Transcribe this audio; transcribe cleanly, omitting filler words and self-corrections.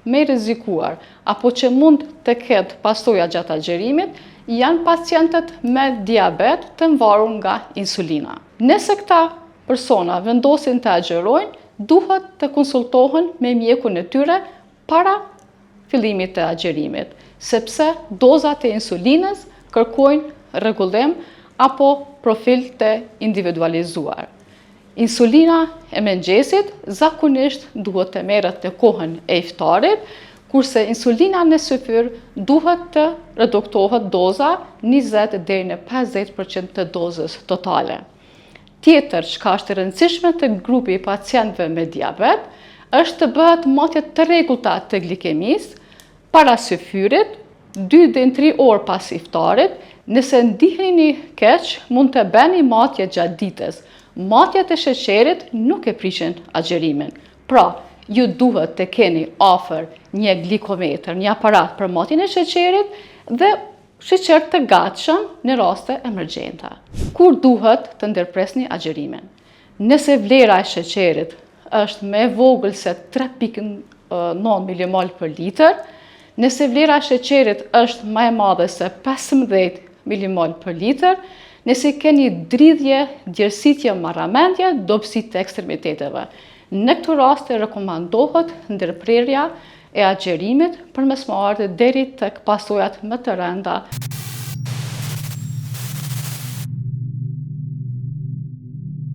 me rrezikuar apo që mund të ketë pasoja gjatë agjerimit janë pacientët me diabet të mvarur nga insulina. Nëse këta persona vendosin të agjerojnë, duhet të konsultohen me mjekun e tyre para fillimit të agjerimit, sepse dozat e insulinës kërkojnë rregullim apo profil të individualizuar. Insulina e mëngjesit zakonisht duhet të merret në kohën e iftarit, kurse insulina në syfyr duhet të reduktohet doza 20 deri në 50% të dozës totale. Tjetër çka është e rëndësishme të grupi i pacientëve me diabet është të bëhet matje të rregullta të glikemisë para syfyrit, 2 deri në 3 orë pas iftarit. Nëse ndiheni keq, mund të bëni matje gjatë ditës. Matjet e sheqerit nuk e prishin agjerimin. Pra, ju duhet të keni afër një glikometër, një aparat për matjen e sheqerit dhe sheqer të gatshëm në raste emergjenta. Kur duhet të ndërpresni agjerimin? Nëse vlera e sheqerit është më e vogël se 3.9 mmol per litër, nëse vlera e sheqerit është më e madhe se 15 mmol per litër, nëse keni dridhje, djersitje, marramendje, dobësi të ekstremiteteve. Në këto raste rekomandohet ndërprerja e agjerimit përmes marrjes deri tek pasojat më të rënda.